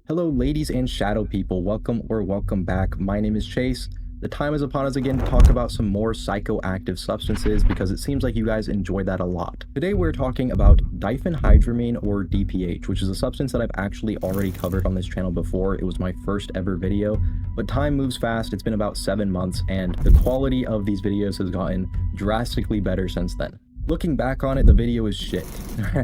Hello, ladies and shadow people. Welcome back. My name is Chase. The time is upon us again to talk about some more psychoactive substances because it seems like you guys enjoy that a lot. Today we're talking about diphenhydramine or DPH, which is a substance that I've actually already covered on this channel before. It was my first ever video, but time moves fast. It's been about 7 months and the quality of these videos has gotten drastically better since then. Looking back on it, the video is shit.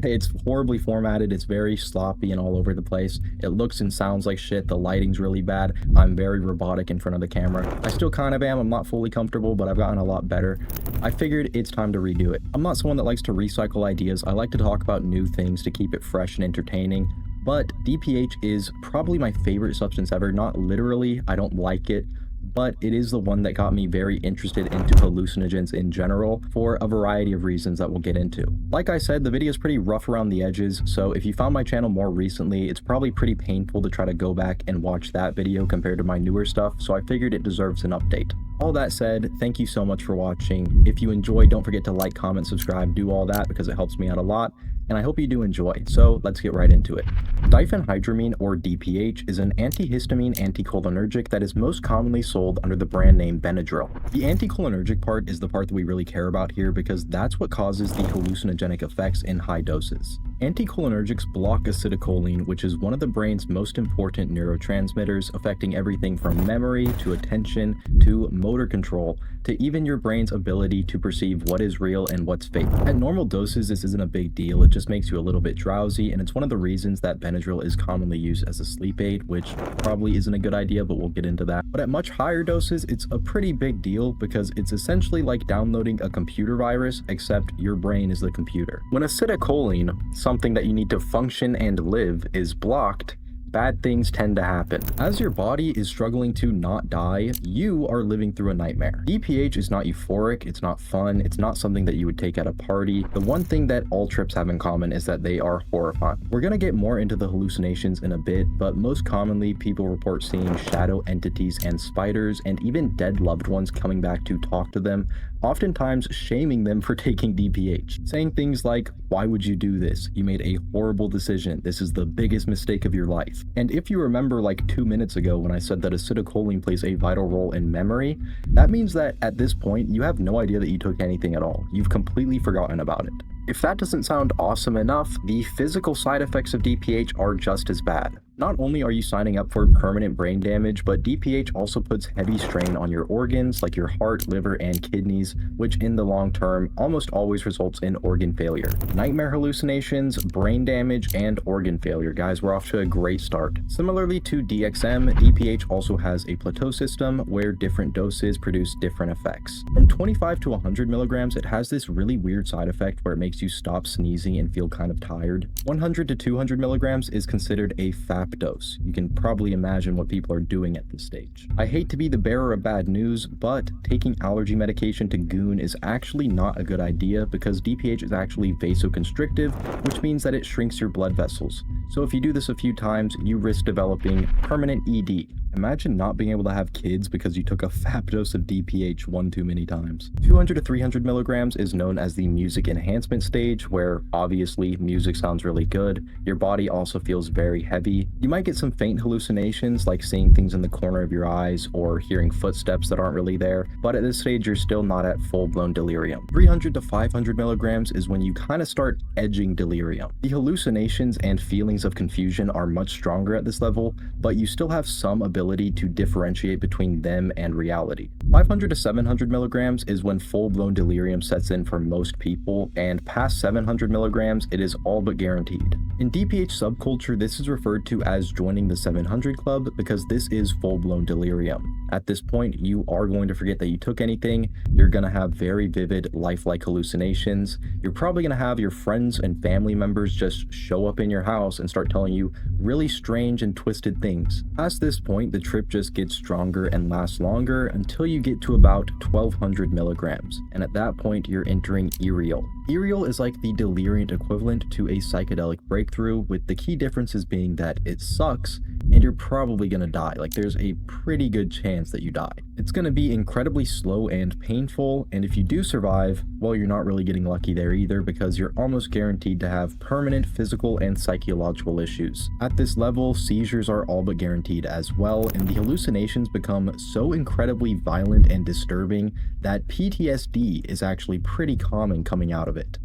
It's horribly formatted, it's very sloppy and all over the place. It looks and sounds like shit, the lighting's really bad. I'm very robotic in front of the camera. I still kind of am, I'm not fully comfortable, but I've gotten a lot better. I figured it's time to redo it. I'm not someone that likes to recycle ideas. I like to talk about new things to keep it fresh and entertaining. But DPH is probably my favorite substance ever. Not literally, I don't like it, but it is the one that got me very interested into hallucinogens in general for a variety of reasons that we'll get into. Like I said, the video is pretty rough around the edges, so if you found my channel more recently, it's probably pretty painful to try to go back and watch that video compared to my newer stuff, so I figured it deserves an update. All that said, thank you so much for watching. If you enjoyed, don't forget to like, comment, subscribe, do all that because it helps me out a lot, and I hope you do enjoy. So let's get right into it. Diphenhydramine or DPH is an antihistamine anticholinergic that is most commonly sold under the brand name Benadryl. The anticholinergic part is the part that we really care about here because that's what causes the hallucinogenic effects in high doses. Anticholinergics block acetylcholine, which is one of the brain's most important neurotransmitters, affecting everything from memory to attention to motor control to even your brain's ability to perceive what is real and what's fake. At normal doses, this isn't a big deal. It just makes you a little bit drowsy, and it's one of the reasons that Benadryl is commonly used as a sleep aid, which probably isn't a good idea, but we'll get into that. But at much higher doses, it's a pretty big deal because it's essentially like downloading a computer virus, except your brain is the computer. When acetylcholine, something that you need to function and live, is blocked, bad things tend to happen. As your body is struggling to not die, you are living through a nightmare. DPH is not euphoric, it's not fun, it's not something that you would take at a party. The one thing that all trips have in common is that they are horrifying. We're gonna get more into the hallucinations in a bit, but most commonly people report seeing shadow entities and spiders and even dead loved ones coming back to talk to them, oftentimes shaming them for taking DPH. Saying things like, "Why would you do this? You made a horrible decision. This is the biggest mistake of your life." And if you remember like 2 minutes ago when I said that acetylcholine plays a vital role in memory, that means that at this point you have no idea that you took anything at all. You've completely forgotten about it. If that doesn't sound awesome enough, the physical side effects of DPH are just as bad. Not only are you signing up for permanent brain damage, but DPH also puts heavy strain on your organs like your heart, liver, and kidneys, which in the long term almost always results in organ failure. Nightmare hallucinations, brain damage, and organ failure. Guys, we're off to a great start. Similarly to DXM, DPH also has a Plateau System where different doses produce different effects. From 25 to 100 milligrams, it has this really weird side effect where it makes you stop sneezing and feel kind of tired. 100 to 200 milligrams is considered a FAP dose. You can probably imagine what people are doing at this stage. I hate to be the bearer of bad news, but taking allergy medication to goon is actually not a good idea because DPH is actually vasoconstrictive, which means that it shrinks your blood vessels. So if you do this a few times, you risk developing permanent ED. Imagine not being able to have kids because you took a FAP dose of DPH one too many times. 200 to 300 milligrams is known as the music enhancement stage, where obviously music sounds really good. Your body also feels very heavy. You might get some faint hallucinations like seeing things in the corner of your eyes or hearing footsteps that aren't really there, but at this stage you're still not at full-blown delirium. 300 to 500 milligrams is when you kind of start edging delirium. The hallucinations and feelings of confusion are much stronger at this level, but you still have some ability to differentiate between them and reality. 500 to 700 milligrams is when full-blown delirium sets in for most people, and past 700 milligrams, it is all but guaranteed. In DPH subculture, this is referred to as joining the 700 club because this is full-blown delirium. At this point, you are going to forget that you took anything, you're going to have very vivid, lifelike hallucinations, you're probably going to have your friends and family members just show up in your house and start telling you really strange and twisted things. Past this point, the trip just gets stronger and lasts longer until you get to about 1200 milligrams, and at that point, you're entering ereal. Ethereal is like the deliriant equivalent to a psychedelic breakthrough, with the key differences being that it sucks and you're probably gonna die. Like, there's a pretty good chance that you die. It's gonna be incredibly slow and painful, and if you do survive, well, you're not really getting lucky there either, because you're almost guaranteed to have permanent physical and psychological issues. At this level, seizures are all but guaranteed as well, and the hallucinations become so incredibly violent and disturbing that PTSD is actually pretty common coming out of it.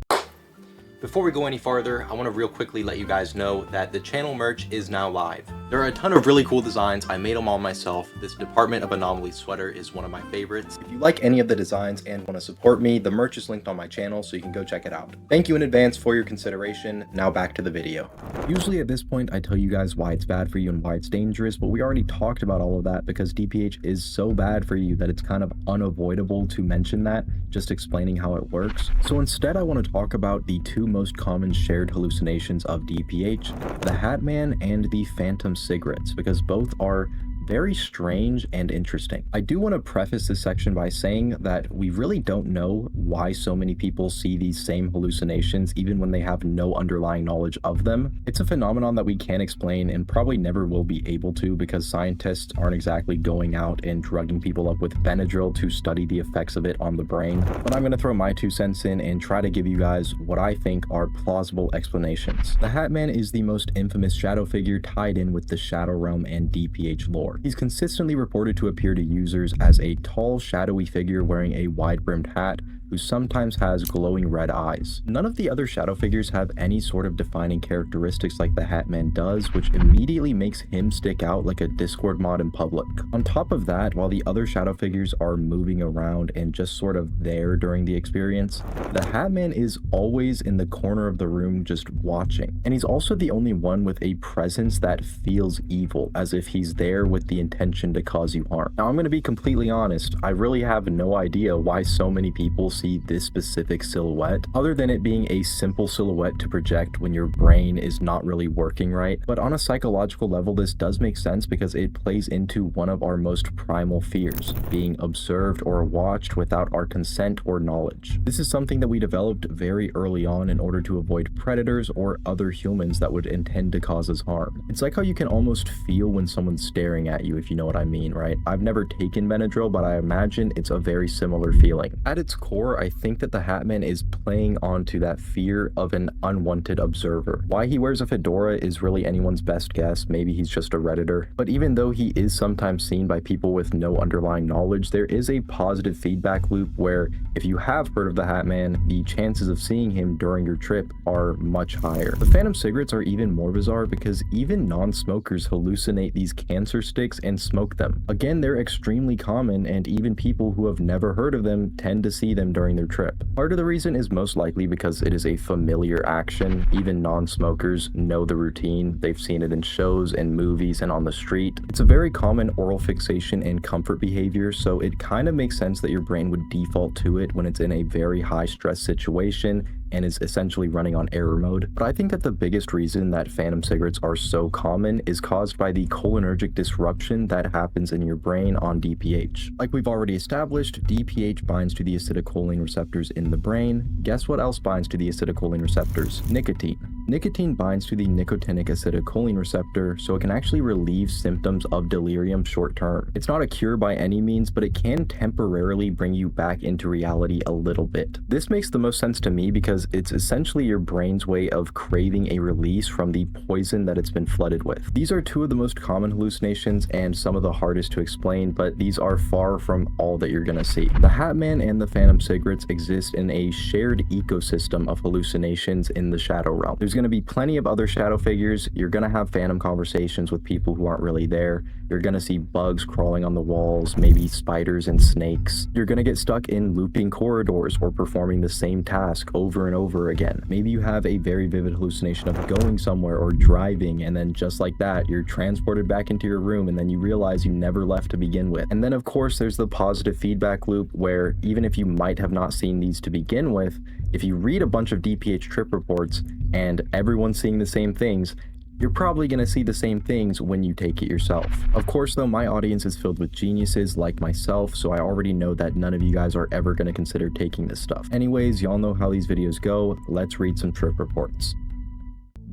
Before we go any farther, I want to real quickly let you guys know that the channel merch is now live. There are a ton of really cool designs. I made them all myself. This Department of Anomaly sweater is one of my favorites. If you like any of the designs and want to support me, the merch is linked on my channel, so you can go check it out. Thank you in advance for your consideration. Now back to the video. Usually at this point, I tell you guys why it's bad for you and why it's dangerous, but we already talked about all of that because DPH is so bad for you that it's kind of unavoidable to mention that, just explaining how it works. So instead, I want to talk about the two most common shared hallucinations of DPH, the Hat Man and the Phantom cigarettes, because both are very strange and interesting. I do want to preface this section by saying that we really don't know why so many people see these same hallucinations even when they have no underlying knowledge of them. It's a phenomenon that we can't explain and probably never will be able to, because scientists aren't exactly going out and drugging people up with Benadryl to study the effects of it on the brain. But I'm going to throw my 2 cents in and try to give you guys what I think are plausible explanations. The Hat Man is the most infamous shadow figure tied in with the Shadow Realm and DPH lore. He's consistently reported to appear to users as a tall, shadowy figure wearing a wide-brimmed hat who sometimes has glowing red eyes. None of the other shadow figures have any sort of defining characteristics like the Hat Man does, which immediately makes him stick out like a Discord mod in public. On top of that, while the other shadow figures are moving around and just sort of there during the experience, the Hat Man is always in the corner of the room just watching. And he's also the only one with a presence that feels evil, as if he's there with the intention to cause you harm. Now, I'm going to be completely honest, I really have no idea why so many people see this specific silhouette, other than it being a simple silhouette to project when your brain is not really working right. But on a psychological level, this does make sense because it plays into one of our most primal fears, being observed or watched without our consent or knowledge. This is something that we developed very early on in order to avoid predators or other humans that would intend to cause us harm. It's like how you can almost feel when someone's staring at you, if you know what I mean, right? I've never taken Benadryl, but I imagine it's a very similar feeling. At its core, I think that the Hat Man is playing onto that fear of an unwanted observer. Why he wears a fedora is really anyone's best guess. Maybe he's just a Redditor. But even though he is sometimes seen by people with no underlying knowledge, there is a positive feedback loop where if you have heard of the Hat Man, the chances of seeing him during your trip are much higher. The Phantom cigarettes are even more bizarre because even non-smokers hallucinate these cancer sticks and smoke them. Again, they're extremely common, and even people who have never heard of them tend to see them during their trip. Part of the reason is most likely because it is a familiar action. Even non-smokers know the routine. They've seen it in shows and movies and on the street. It's a very common oral fixation and comfort behavior, so it kind of makes sense that your brain would default to it when it's in a very high stress situation and is essentially running on error mode. But I think that the biggest reason that Phantom cigarettes are so common is caused by the cholinergic disruption that happens in your brain on DPH. Like we've already established, DPH binds to the acetylcholine receptors in the brain. Guess what else binds to the acetylcholine receptors? Nicotine. Nicotine binds to the nicotinic acetylcholine receptor, so it can actually relieve symptoms of delirium short term. It's not a cure by any means, but it can temporarily bring you back into reality a little bit. This makes the most sense to me because it's essentially your brain's way of craving a release from the poison that it's been flooded with. These are two of the most common hallucinations and some of the hardest to explain, but these are far from all that you're gonna see. The Hat Man and the Phantom cigarettes exist in a shared ecosystem of hallucinations in the Shadow Realm. There's gonna be plenty of other shadow figures. You're gonna have phantom conversations with people who aren't really there. You're gonna see bugs crawling on the walls, maybe spiders and snakes. You're gonna get stuck in looping corridors or performing the same task over and over again. Maybe you have a very vivid hallucination of going somewhere or driving, and then just like that, you're transported back into your room, and then you realize you never left to begin with. And then of course there's the positive feedback loop where even if you might have not seen these to begin with, if you read a bunch of DPH trip reports and everyone's seeing the same things, You're probably gonna see the same things when you take it yourself. Of course though, my audience is filled with geniuses like myself, so I already know that none of you guys are ever gonna consider taking this stuff. Anyways, y'all know how these videos go. Let's read some trip reports.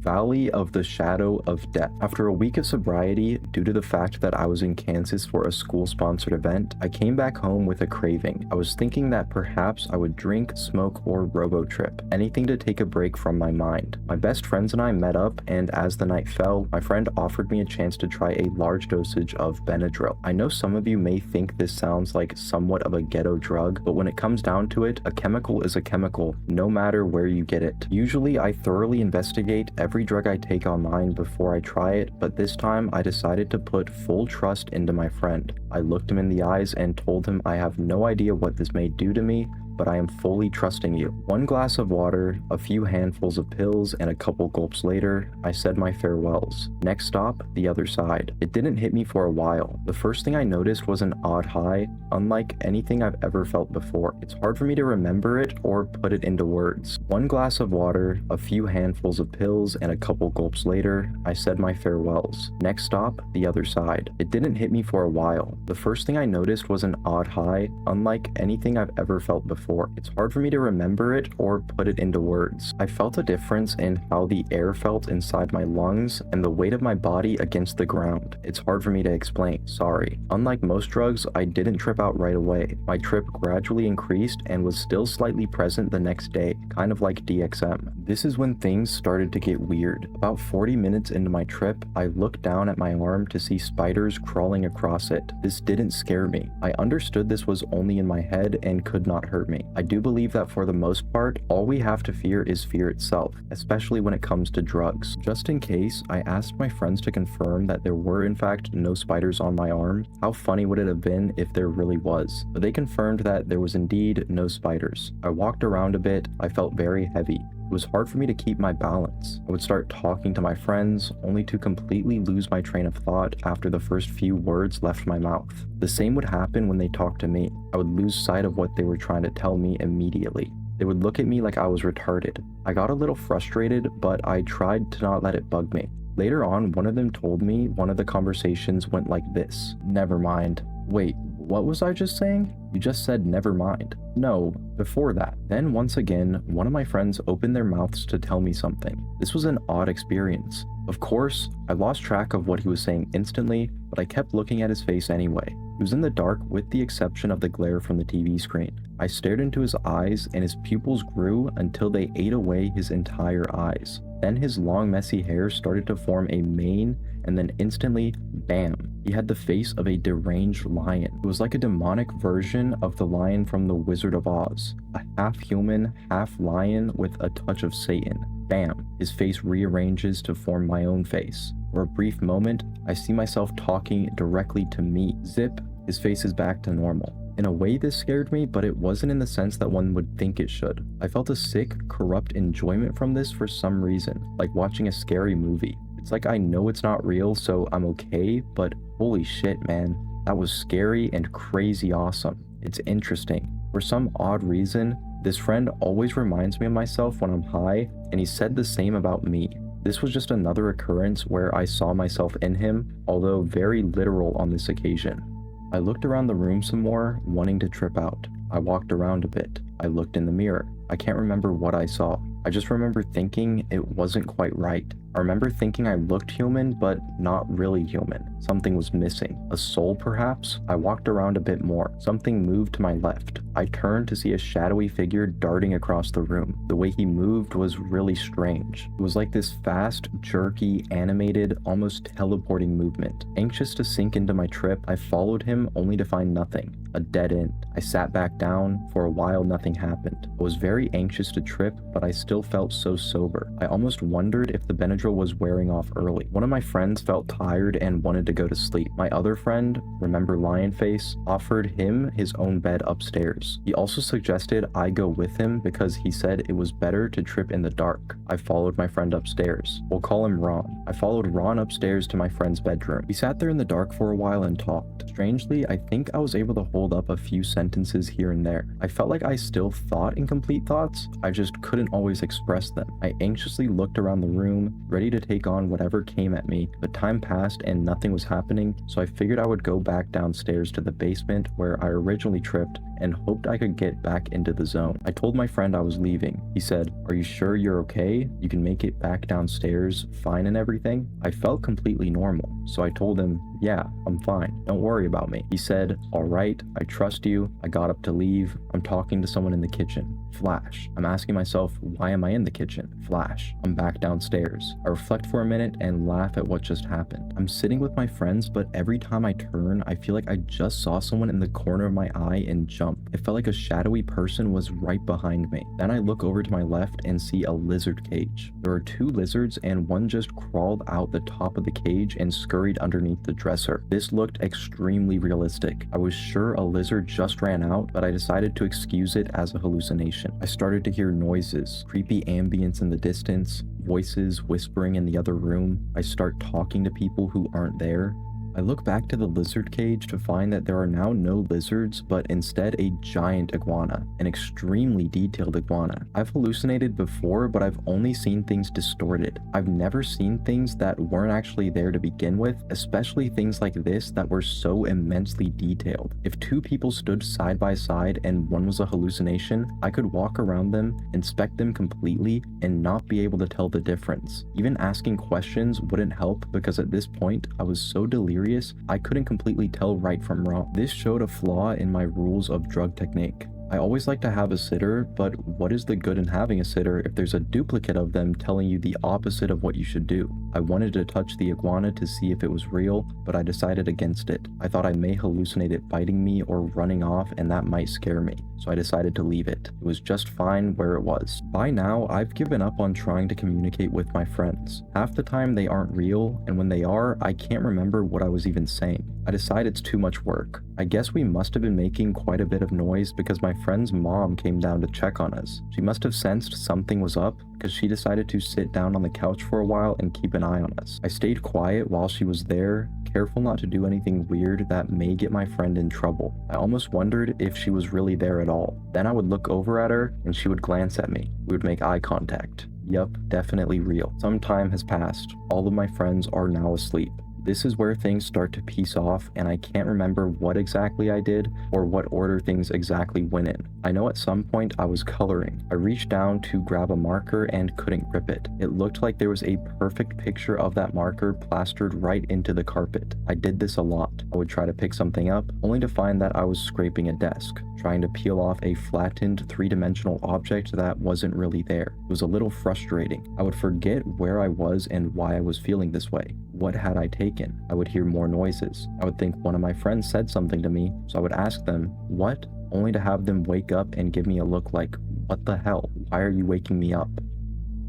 Valley of the Shadow of Death. After a week of sobriety, due to the fact that I was in Kansas for a school-sponsored event, I came back home with a craving. I was thinking that perhaps I would drink, smoke, or robo-trip, anything to take a break from my mind. My best friends and I met up, and as the night fell, my friend offered me a chance to try a large dosage of Benadryl. I know some of you may think this sounds like somewhat of a ghetto drug, but when it comes down to it, a chemical is a chemical, no matter where you get it. Usually, I thoroughly investigate every drug I take online before I try it, but this time I decided to put full trust into my friend. I looked him in the eyes and told him I have no idea what this may do to me, but I am fully trusting you. One glass of water, a few handfuls of pills, and a couple gulps later, I said my farewells. Next stop, the other side. It didn't hit me for a while. The first thing I noticed was an odd high, unlike anything I've ever felt before. It's hard for me to remember it or put it into words. One glass of water, a few handfuls of pills, and a couple gulps later, I said my farewells. Next stop, the other side. It didn't hit me for a while. The first thing I noticed was an odd high, unlike anything I've ever felt before. It's hard for me to remember it or put it into words. I felt a difference in how the air felt inside my lungs and the weight of my body against the ground. It's hard for me to explain, sorry. Unlike most drugs, I didn't trip out right away. My trip gradually increased and was still slightly present the next day, kind of like DXM. This is when things started to get weird. About 40 minutes into my trip, I looked down at my arm to see spiders crawling across it. This didn't scare me. I understood this was only in my head and could not hurt me. I do believe that for the most part, all we have to fear is fear itself, especially when it comes to drugs. Just in case, I asked my friends to confirm that there were in fact no spiders on my arm. How funny would it have been if there really was? But they confirmed that there was indeed no spiders. I walked around a bit. I felt very heavy. It was hard for me to keep my balance. I would start talking to my friends, only to completely lose my train of thought after the first few words left my mouth. The same would happen when they talked to me. I would lose sight of what they were trying to tell me immediately. They would look at me like I was retarded. I got a little frustrated, but I tried to not let it bug me. Later on, one of them told me one of the conversations went like this. Never mind. Wait, what was I just saying? You just said never mind. No, before that. Then once again, one of my friends opened their mouths to tell me something. This was an odd experience. Of course, I lost track of what he was saying instantly, but I kept looking at his face anyway. He was in the dark with the exception of the glare from the TV screen. I stared into his eyes and his pupils grew until they ate away his entire eyes. Then his long messy hair started to form a mane and then instantly, bam, he had the face of a deranged lion. It was like a demonic version of the lion from The Wizard of Oz. A half-human, half-lion with a touch of Satan. Bam, his face rearranges to form my own face. For a brief moment, I see myself talking directly to me. Zip, his face is back to normal. In a way, this scared me, but it wasn't in the sense that one would think it should. I felt a sick, corrupt enjoyment from this for some reason, like watching a scary movie. It's like I know it's not real, so I'm okay, but holy shit, man. That was scary and crazy awesome. It's interesting. For some odd reason, this friend always reminds me of myself when I'm high, and he said the same about me. This was just another occurrence where I saw myself in him, although very literal on this occasion. I looked around the room some more, wanting to trip out. I walked around a bit. I looked in the mirror. I can't remember what I saw. I just remember thinking it wasn't quite right. I remember thinking I looked human, but not really human. Something was missing. A soul, perhaps? I walked around a bit more. Something moved to my left. I turned to see a shadowy figure darting across the room. The way he moved was really strange. It was like this fast, jerky, animated, almost teleporting movement. Anxious to sink into my trip, I followed him only to find nothing. A dead end. I sat back down. For a while, nothing happened. I was very anxious to trip, but I still felt so sober. I almost wondered if the Benadryl was wearing off early. One of my friends felt tired and wanted to go to sleep. My other friend, remember Lionface, offered him his own bed upstairs. He also suggested I go with him because he said it was better to trip in the dark. I followed my friend upstairs. We'll call him Ron. I followed Ron upstairs to my friend's bedroom. We sat there in the dark for a while and talked. Strangely, I think I was able to hold up a few sentences here and there. I felt like I still thought incomplete thoughts, I just couldn't always express them. I anxiously looked around the room, ready to take on whatever came at me, but time passed and nothing was happening, so I figured I would go back downstairs to the basement where I originally tripped and hoped I could get back into the zone. I told my friend I was leaving. He said, "Are you sure you're okay? You can make it back downstairs fine and everything?" I felt completely normal, so I told him, "Yeah, I'm fine. Don't worry about me." He said, "All right, I trust you." I got up to leave. I'm talking to someone in the kitchen. Flash. I'm asking myself, why am I in the kitchen? Flash. I'm back downstairs. I reflect for a minute and laugh at what just happened. I'm sitting with my friends, but every time I turn, I feel like I just saw someone in the corner of my eye and jump. It felt like a shadowy person was right behind me. Then I look over to my left and see a lizard cage. There are 2 lizards and one just crawled out the top of the cage and scurried underneath the dresser. This looked extremely realistic. I was sure a lizard just ran out, but I decided to excuse it as a hallucination. I started to hear noises, creepy ambience in the distance, voices whispering in the other room. I start talking to people who aren't there. I look back to the lizard cage to find that there are now no lizards, but instead a giant iguana, an extremely detailed iguana. I've hallucinated before, but I've only seen things distorted. I've never seen things that weren't actually there to begin with, especially things like this that were so immensely detailed. If 2 people stood side by side and one was a hallucination, I could walk around them, inspect them completely, and not be able to tell the difference. Even asking questions wouldn't help because at this point, I was so delirious I couldn't completely tell right from wrong. This showed a flaw in my rules of drug technique. I always like to have a sitter, but what is the good in having a sitter if there's a duplicate of them telling you the opposite of what you should do? I wanted to touch the iguana to see if it was real, but I decided against it. I thought I may hallucinate it biting me or running off and that might scare me, so I decided to leave it. It was just fine where it was. By now, I've given up on trying to communicate with my friends. Half the time they aren't real, and when they are, I can't remember what I was even saying. I decide it's too much work. I guess we must have been making quite a bit of noise because my friend's mom came down to check on us. She must have sensed something was up because she decided to sit down on the couch for a while and keep an eye on us. I stayed quiet while she was there, careful not to do anything weird that may get my friend in trouble. I almost wondered if she was really there at all. Then I would look over at her and she would glance at me. We would make eye contact. Yup, definitely real. Some time has passed. All of my friends are now asleep. This is where things start to piece off and I can't remember what exactly I did or what order things exactly went in. I know at some point I was coloring. I reached down to grab a marker and couldn't grip it. It looked like there was a perfect picture of that marker plastered right into the carpet. I did this a lot. I would try to pick something up, only to find that I was scraping a desk, trying to peel off a flattened 3-dimensional object that wasn't really there. It was a little frustrating. I would forget where I was and why I was feeling this way. What had I taken? I would hear more noises. I would think one of my friends said something to me, so I would ask them, "What?" only to have them wake up and give me a look like, "What the hell? Why are you waking me up?"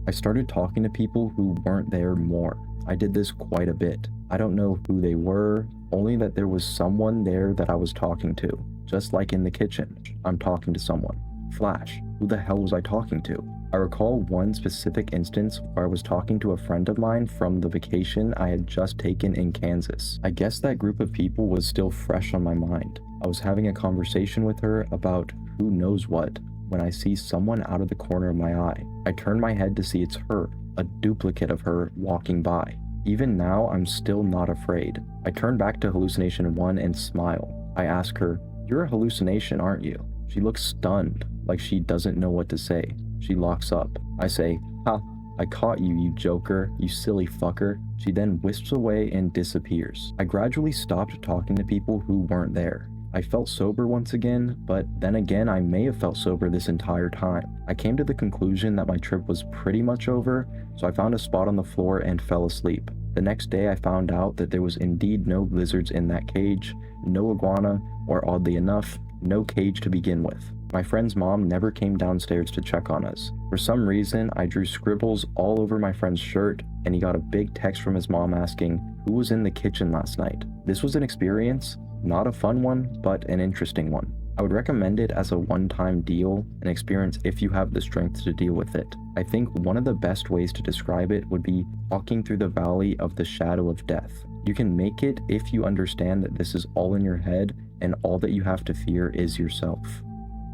I started talking to people who weren't there more. I did this quite a bit. I don't know who they were, only that there was someone there that I was talking to. Just like in the kitchen, I'm talking to someone. Flash, who the hell was I talking to? I recall one specific instance where I was talking to a friend of mine from the vacation I had just taken in Kansas. I guess that group of people was still fresh on my mind. I was having a conversation with her about who knows what when I see someone out of the corner of my eye. I turn my head to see it's her, a duplicate of her walking by. Even now, I'm still not afraid. I turn back to hallucination 1 and smile. I ask her, "You're a hallucination, aren't you?" She looks stunned, like she doesn't know what to say. She locks up. I say, "Ha, I caught you, you joker, you silly fucker." She then wisps away and disappears. I gradually stopped talking to people who weren't there. I felt sober once again, but then again I may have felt sober this entire time. I came to the conclusion that my trip was pretty much over, so I found a spot on the floor and fell asleep. The next day I found out that there was indeed no lizards in that cage, no iguana, or oddly enough, no cage to begin with. My friend's mom never came downstairs to check on us. For some reason, I drew scribbles all over my friend's shirt, and he got a big text from his mom asking, "Who was in the kitchen last night?" This was an experience, not a fun one, but an interesting one. I would recommend it as a one-time deal, an experience if you have the strength to deal with it. I think one of the best ways to describe it would be walking through the valley of the shadow of death. You can make it if you understand that this is all in your head and all that you have to fear is yourself.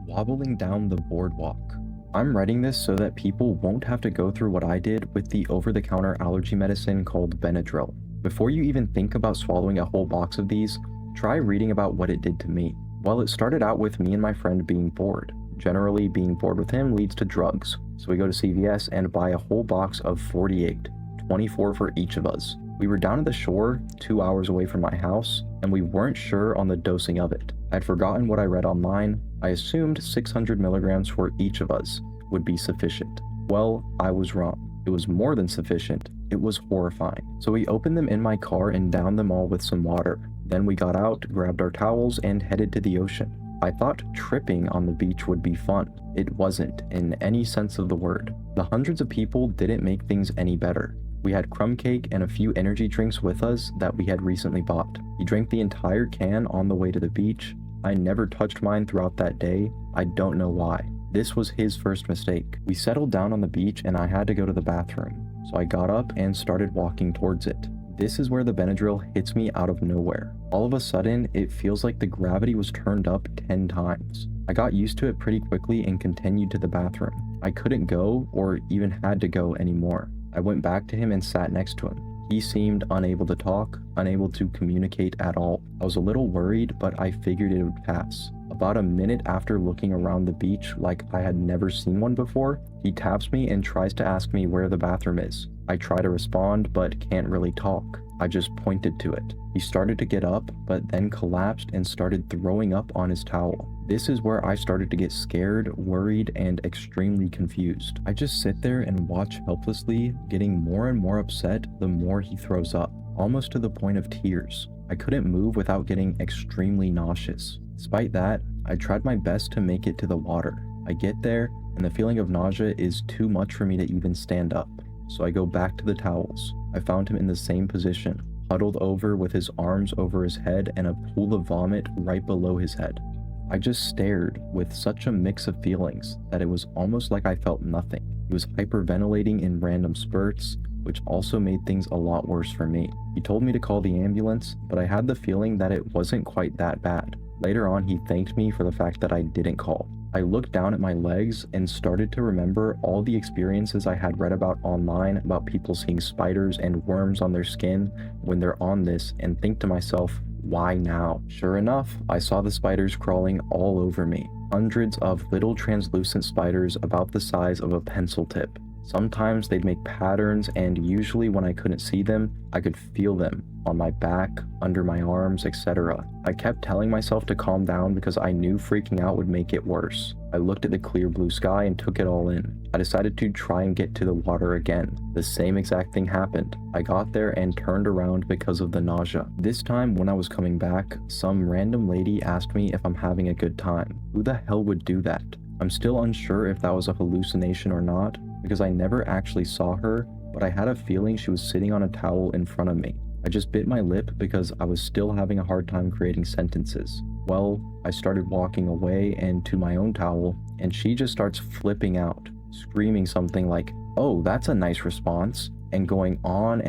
Wobbling down the boardwalk. I'm writing this so that people won't have to go through what I did with the over-the-counter allergy medicine called Benadryl. Before you even think about swallowing a whole box of these, try reading about what it did to me. Well, it started out with me and my friend being bored. Generally, being bored with him leads to drugs. So we go to CVS and buy a whole box of 48, 24 for each of us. We were down at the shore, 2 hours away from my house, and we weren't sure on the dosing of it. I'd forgotten what I read online. I assumed 600 milligrams for each of us would be sufficient. Well, I was wrong. It was more than sufficient. It was horrifying. So we opened them in my car and downed them all with some water. Then we got out, grabbed our towels, and headed to the ocean. I thought tripping on the beach would be fun. It wasn't, in any sense of the word. The hundreds of people didn't make things any better. We had crumb cake and a few energy drinks with us that we had recently bought. He drank the entire can on the way to the beach. I never touched mine throughout that day. I don't know why. This was his first mistake. We settled down on the beach and I had to go to the bathroom. So I got up and started walking towards it. This is where the Benadryl hits me out of nowhere. All of a sudden, it feels like the gravity was turned up 10 times. I got used to it pretty quickly and continued to the bathroom. I couldn't go or even had to go anymore. I went back to him and sat next to him. He seemed unable to talk, unable to communicate at all. I was a little worried, but I figured it would pass. About a minute after looking around the beach like I had never seen one before, he taps me and tries to ask me where the bathroom is. I try to respond, but can't really talk. I just pointed to it. He started to get up, but then collapsed and started throwing up on his towel. This is where I started to get scared, worried, and extremely confused. I just sit there and watch helplessly, getting more and more upset the more he throws up, almost to the point of tears. I couldn't move without getting extremely nauseous. Despite that, I tried my best to make it to the water. I get there, and the feeling of nausea is too much for me to even stand up. So I go back to the towels. I found him in the same position, huddled over with his arms over his head and a pool of vomit right below his head. I just stared with such a mix of feelings that it was almost like I felt nothing. He was hyperventilating in random spurts, which also made things a lot worse for me. He told me to call the ambulance, but I had the feeling that it wasn't quite that bad. Later on, he thanked me for the fact that I didn't call. I looked down at my legs and started to remember all the experiences I had read about online about people seeing spiders and worms on their skin when they're on this, and think to myself, why now? Sure enough, I saw the spiders crawling all over me. Hundreds of little translucent spiders about the size of a pencil tip. Sometimes they'd make patterns, and usually when I couldn't see them, I could feel them on my back, under my arms, etc. I kept telling myself to calm down because I knew freaking out would make it worse. I looked at the clear blue sky and took it all in. I decided to try and get to the water again. The same exact thing happened. I got there and turned around because of the nausea. This time when I was coming back, some random lady asked me if I'm having a good time. Who the hell would do that? I'm still unsure if that was a hallucination or not, because I never actually saw her, but I had a feeling she was sitting on a towel in front of me. I just bit my lip because I was still having a hard time creating sentences. Well, I started walking away and to my own towel, and she just starts flipping out, screaming something like, "Oh, that's a nice response," and going on,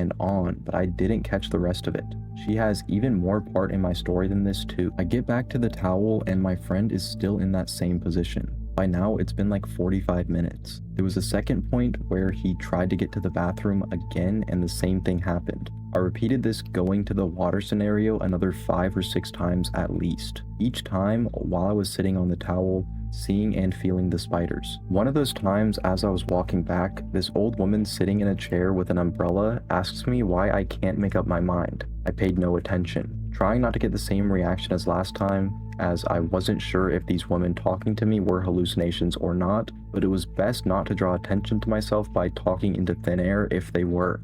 but I didn't catch the rest of it. She has even more part in my story than this too. I get back to the towel and my friend is still in that same position. By now, it's been like 45 minutes. There was a second point where he tried to get to the bathroom again and the same thing happened. I repeated this going to the water scenario another 5 or 6 times at least. Each time, while I was sitting on the towel, seeing and feeling the spiders. One of those times as I was walking back, this old woman sitting in a chair with an umbrella asks me why I can't make up my mind. I paid no attention, trying not to get the same reaction as last time, as I wasn't sure if these women talking to me were hallucinations or not, but it was best not to draw attention to myself by talking into thin air if they were.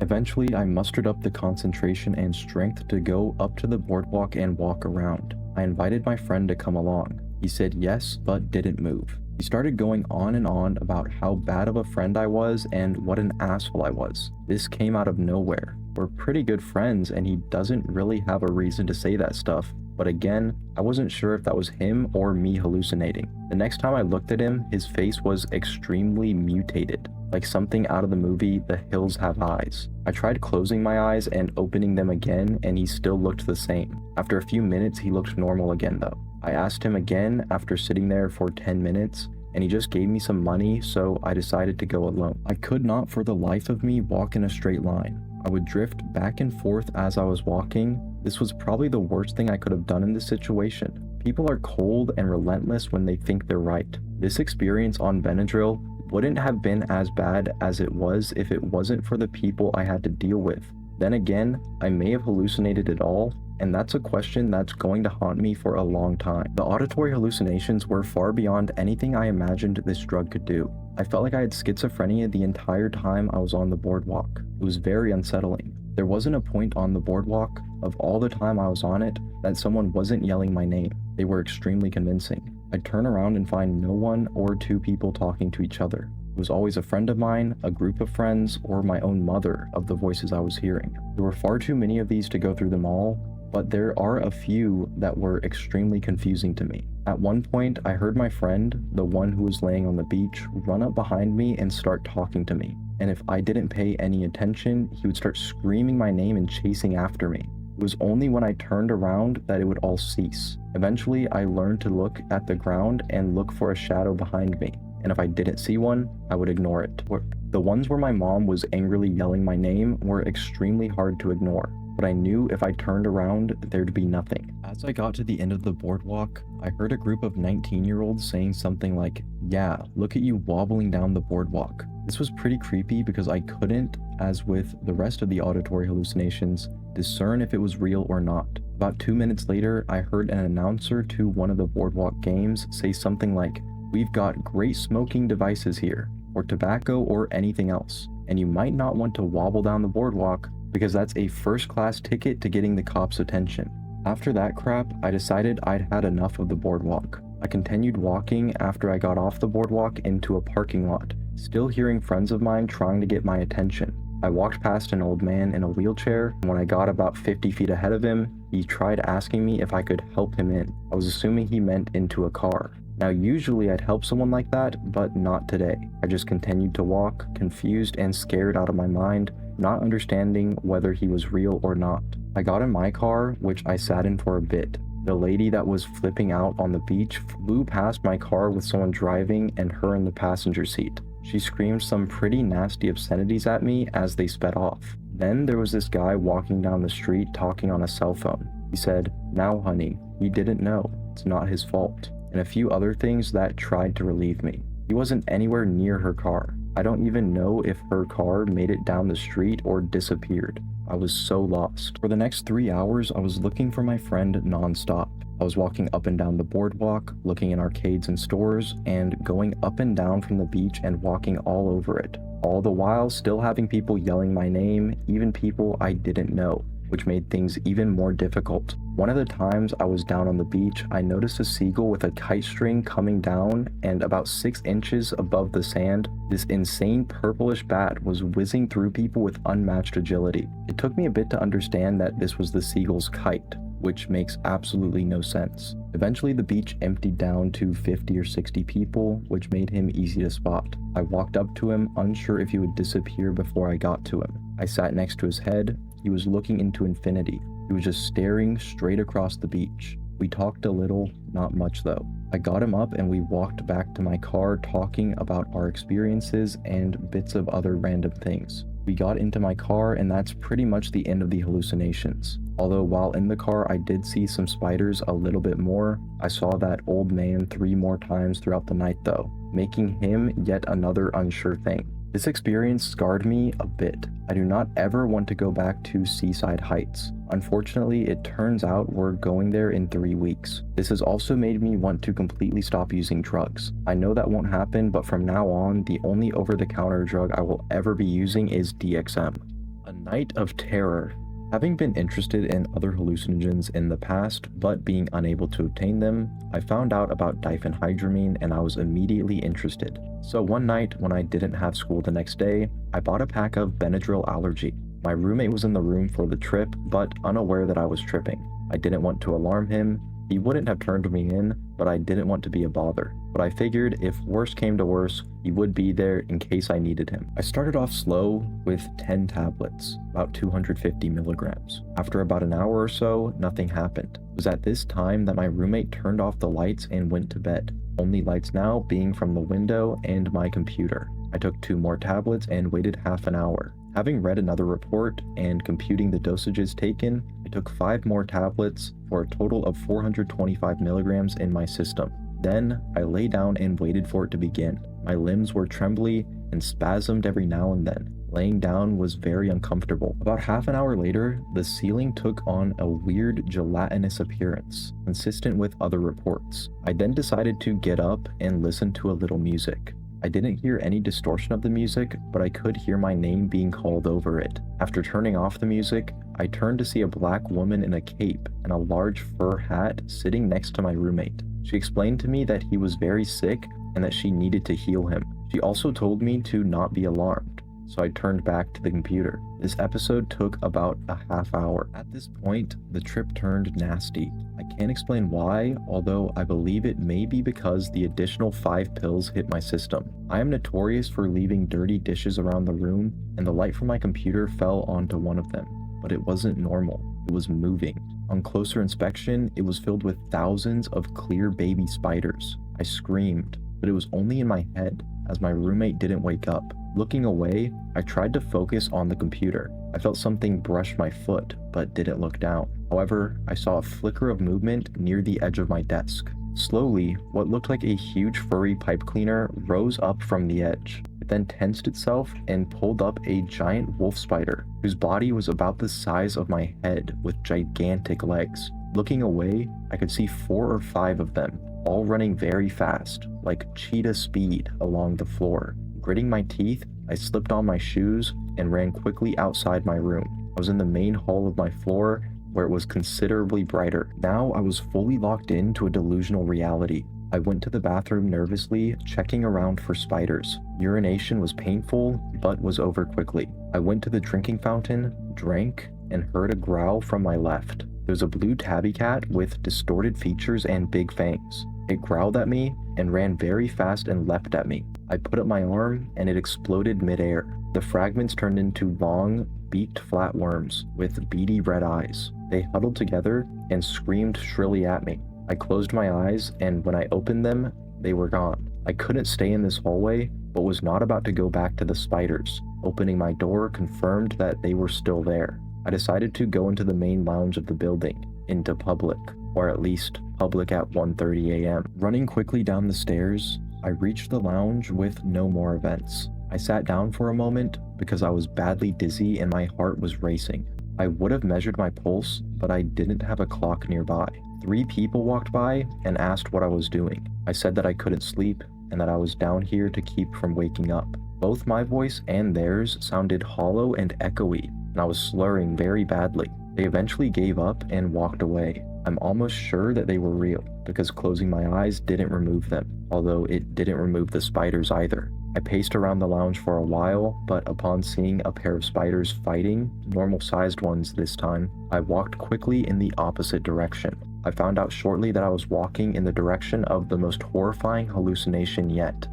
Eventually, I mustered up the concentration and strength to go up to the boardwalk and walk around. I invited my friend to come along. He said yes, but didn't move. He started going on and on about how bad of a friend I was and what an asshole I was. This came out of nowhere. We're pretty good friends and he doesn't really have a reason to say that stuff. But again, I wasn't sure if that was him or me hallucinating. The next time I looked at him, his face was extremely mutated, like something out of the movie The Hills Have Eyes. I tried closing my eyes and opening them again, and he still looked the same. After a few minutes, he looked normal again though. I asked him again after sitting there for 10 minutes, and he just gave me some money, so I decided to go alone. I could not for the life of me walk in a straight line. I would drift back and forth as I was walking. This was probably the worst thing I could have done in this situation. People are cold and relentless when they think they're right. This experience on Benadryl wouldn't have been as bad as it was if it wasn't for the people I had to deal with. Then again, I may have hallucinated it all, and that's a question that's going to haunt me for a long time. The auditory hallucinations were far beyond anything I imagined this drug could do. I felt like I had schizophrenia the entire time I was on the boardwalk. It was very unsettling. There wasn't a point on the boardwalk, of all the time I was on it, that someone wasn't yelling my name. They were extremely convincing. I'd turn around and find no one or two people talking to each other. It was always a friend of mine, a group of friends, or my own mother of the voices I was hearing. There were far too many of these to go through them all, but there are a few that were extremely confusing to me. At one point, I heard my friend, the one who was laying on the beach, run up behind me and start talking to me. And if I didn't pay any attention, he would start screaming my name and chasing after me. It was only when I turned around that it would all cease. Eventually, I learned to look at the ground and look for a shadow behind me. And if I didn't see one, I would ignore it. The ones where my mom was angrily yelling my name were extremely hard to ignore, but I knew if I turned around, there'd be nothing. As I got to the end of the boardwalk, I heard a group of 19-year-olds saying something like, "Yeah, look at you wobbling down the boardwalk." This was pretty creepy because I couldn't, as with the rest of the auditory hallucinations, discern if it was real or not. About 2 minutes later, I heard an announcer to one of the boardwalk games say something like, "We've got great smoking devices here, or tobacco or anything else, and you might not want to wobble down the boardwalk because that's a first-class ticket to getting the cops' attention." After that crap, I decided I'd had enough of the boardwalk. I continued walking after I got off the boardwalk into a parking lot, still hearing friends of mine trying to get my attention. I walked past an old man in a wheelchair, and when I got about 50 feet ahead of him, he tried asking me if I could help him in. I was assuming he meant into a car. Now usually I'd help someone like that, but not today. I just continued to walk, confused and scared out of my mind, not understanding whether he was real or not. I got in my car, which I sat in for a bit. The lady that was flipping out on the beach flew past my car with someone driving and her in the passenger seat. She screamed some pretty nasty obscenities at me as they sped off. Then there was this guy walking down the street talking on a cell phone. He said, "Now honey, he didn't know. It's not his fault," and a few other things that tried to relieve me. He wasn't anywhere near her car. I don't even know if her car made it down the street or disappeared. I was so lost. For the next 3 hours, I was looking for my friend non-stop. I was walking up and down the boardwalk, looking in arcades and stores, and going up and down from the beach and walking all over it. All the while still having people yelling my name, even people I didn't know, which made things even more difficult. One of the times I was down on the beach, I noticed a seagull with a kite string coming down, and about 6 inches above the sand, this insane purplish bat was whizzing through people with unmatched agility. It took me a bit to understand that this was the seagull's kite, which makes absolutely no sense. Eventually the beach emptied down to 50 or 60 people, which made him easy to spot. I walked up to him, unsure if he would disappear before I got to him. I sat next to his head. He was looking into infinity. He was just staring straight across the beach. We talked a little, not much though. I got him up and we walked back to my car talking about our experiences and bits of other random things. We got into my car and that's pretty much the end of the hallucinations. Although while in the car I did see some spiders a little bit more, I saw that old man 3 more times throughout the night though, making him yet another unsure thing. This experience scarred me a bit. I do not ever want to go back to Seaside Heights. Unfortunately, it turns out we're going there in 3 weeks. This has also made me want to completely stop using drugs. I know that won't happen, but from now on, the only over-the-counter drug I will ever be using is DXM. A night of terror. Having been interested in other hallucinogens in the past, but being unable to obtain them, I found out about diphenhydramine and I was immediately interested. So one night, when I didn't have school the next day, I bought a pack of Benadryl Allergy. My roommate was in the room for the trip, but unaware that I was tripping. I didn't want to alarm him. He wouldn't have turned me in, but I didn't want to be a bother. But I figured if worse came to worse, he would be there in case I needed him. I started off slow with 10 tablets, about 250 milligrams. After about an hour or so, nothing happened. It was at this time that my roommate turned off the lights and went to bed. only lights now being from the window and my computer. I took 2 more tablets and waited half an hour. Having read another report and computing the dosages taken, I took 5 more tablets for a total of 425 milligrams in my system. Then, I lay down and waited for it to begin. My limbs were trembly and spasmed every now and then. Laying down was very uncomfortable. About half an hour later, the ceiling took on a weird gelatinous appearance, consistent with other reports. I then decided to get up and listen to a little music. I didn't hear any distortion of the music, but I could hear my name being called over it. After turning off the music, I turned to see a black woman in a cape and a large fur hat sitting next to my roommate. She explained to me that he was very sick and that she needed to heal him. She also told me to not be alarmed, so I turned back to the computer. This episode took about a half hour. At this point, the trip turned nasty. I can't explain why, although I believe it may be because the additional 5 pills hit my system. I am notorious for leaving dirty dishes around the room, and the light from my computer fell onto one of them, but it wasn't normal. It was moving. On closer inspection, it was filled with thousands of clear baby spiders. I screamed, but it was only in my head, as my roommate didn't wake up. Looking away, I tried to focus on the computer. I felt something brush my foot, but didn't look down. However, I saw a flicker of movement near the edge of my desk. Slowly, what looked like a huge furry pipe cleaner rose up from the edge. It then tensed itself and pulled up a giant wolf spider, whose body was about the size of my head with gigantic legs. Looking away, I could see 4 or 5 of them, all running very fast, like cheetah speed along the floor. Gritting my teeth, I slipped on my shoes and ran quickly outside my room. I was in the main hall of my floor, where it was considerably brighter. Now I was fully locked into a delusional reality. I went to the bathroom nervously, checking around for spiders. Urination was painful, but was over quickly. I went to the drinking fountain, drank, and heard a growl from my left. There was a blue tabby cat with distorted features and big fangs. It growled at me and ran very fast and leapt at me. I put up my arm and it exploded midair. The fragments turned into long, beaked flatworms with beady red eyes. They huddled together and screamed shrilly at me. I closed my eyes, and when I opened them, they were gone. I couldn't stay in this hallway, but was not about to go back to the spiders. Opening my door confirmed that they were still there. I decided to go into the main lounge of the building, into public, or at least public at 1:30 a.m. Running quickly down the stairs, I reached the lounge with no more events. I sat down for a moment because I was badly dizzy and my heart was racing. I would have measured my pulse, but I didn't have a clock nearby. 3 people walked by and asked what I was doing. I said that I couldn't sleep and that I was down here to keep from waking up. Both my voice and theirs sounded hollow and echoey, and I was slurring very badly. They eventually gave up and walked away. I'm almost sure that they were real, because closing my eyes didn't remove them, although it didn't remove the spiders either. I paced around the lounge for a while, but upon seeing a pair of spiders fighting, normal-sized ones this time, I walked quickly in the opposite direction. I found out shortly that I was walking in the direction of the most horrifying hallucination yet.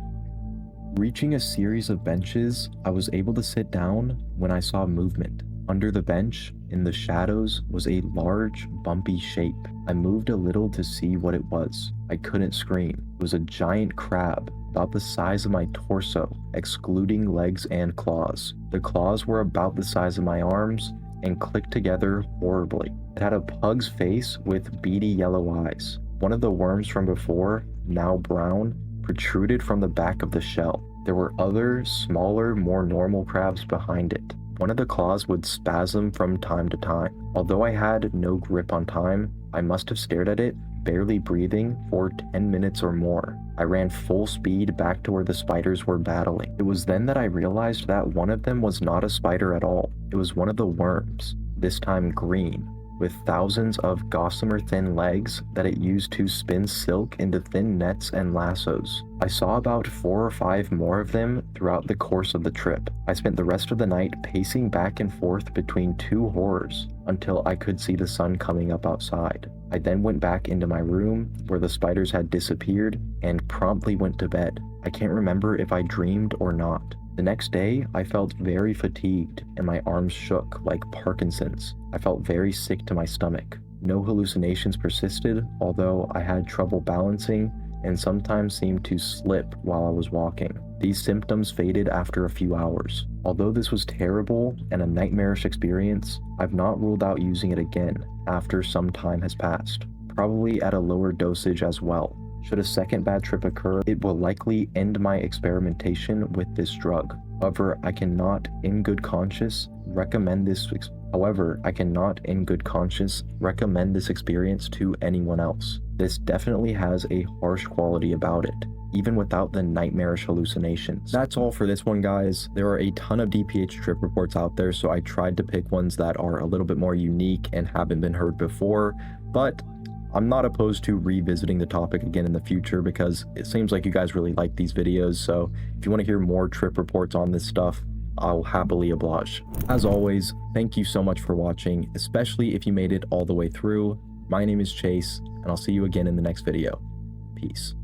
Reaching a series of benches, I was able to sit down when I saw movement. Under the bench, in the shadows, was a large, bumpy shape. I moved a little to see what it was. I couldn't scream. It was a giant crab, about the size of my torso, excluding legs and claws. The claws were about the size of my arms and clicked together horribly. It had a pug's face with beady yellow eyes. One of the worms from before, now brown, protruded from the back of the shell. There were other, smaller, more normal crabs behind it. One of the claws would spasm from time to time. Although I had no grip on time, I must have stared at it, barely breathing, for 10 minutes or more. I ran full speed back to where the spiders were battling. It was then that I realized that one of them was not a spider at all. It was one of the worms, this time green, with thousands of gossamer thin legs that it used to spin silk into thin nets and lassos. I saw about 4 or 5 more of them throughout the course of the trip. I spent the rest of the night pacing back and forth between 2 horrors until I could see the sun coming up outside. I then went back into my room where the spiders had disappeared and promptly went to bed. I can't remember if I dreamed or not. The next day, I felt very fatigued and my arms shook like Parkinson's. I felt very sick to my stomach. No hallucinations persisted, although I had trouble balancing and sometimes seemed to slip while I was walking. These symptoms faded after a few hours. Although this was terrible and a nightmarish experience, I've not ruled out using it again after some time has passed, probably at a lower dosage as well. Should a second bad trip occur, it will likely end my experimentation with this drug. However, I cannot in good conscience recommend this experience to anyone else. This definitely has a harsh quality about it, even without the nightmarish hallucinations. That's all for this one, guys. There are a ton of DPH trip reports out there, so I tried to pick ones that are a little bit more unique and haven't been heard before, but I'm not opposed to revisiting the topic again in the future because it seems like you guys really like these videos. So if you want to hear more trip reports on this stuff, I'll happily oblige. As always, thank you so much for watching, especially if you made it all the way through. My name is Chase, and I'll see you again in the next video. Peace.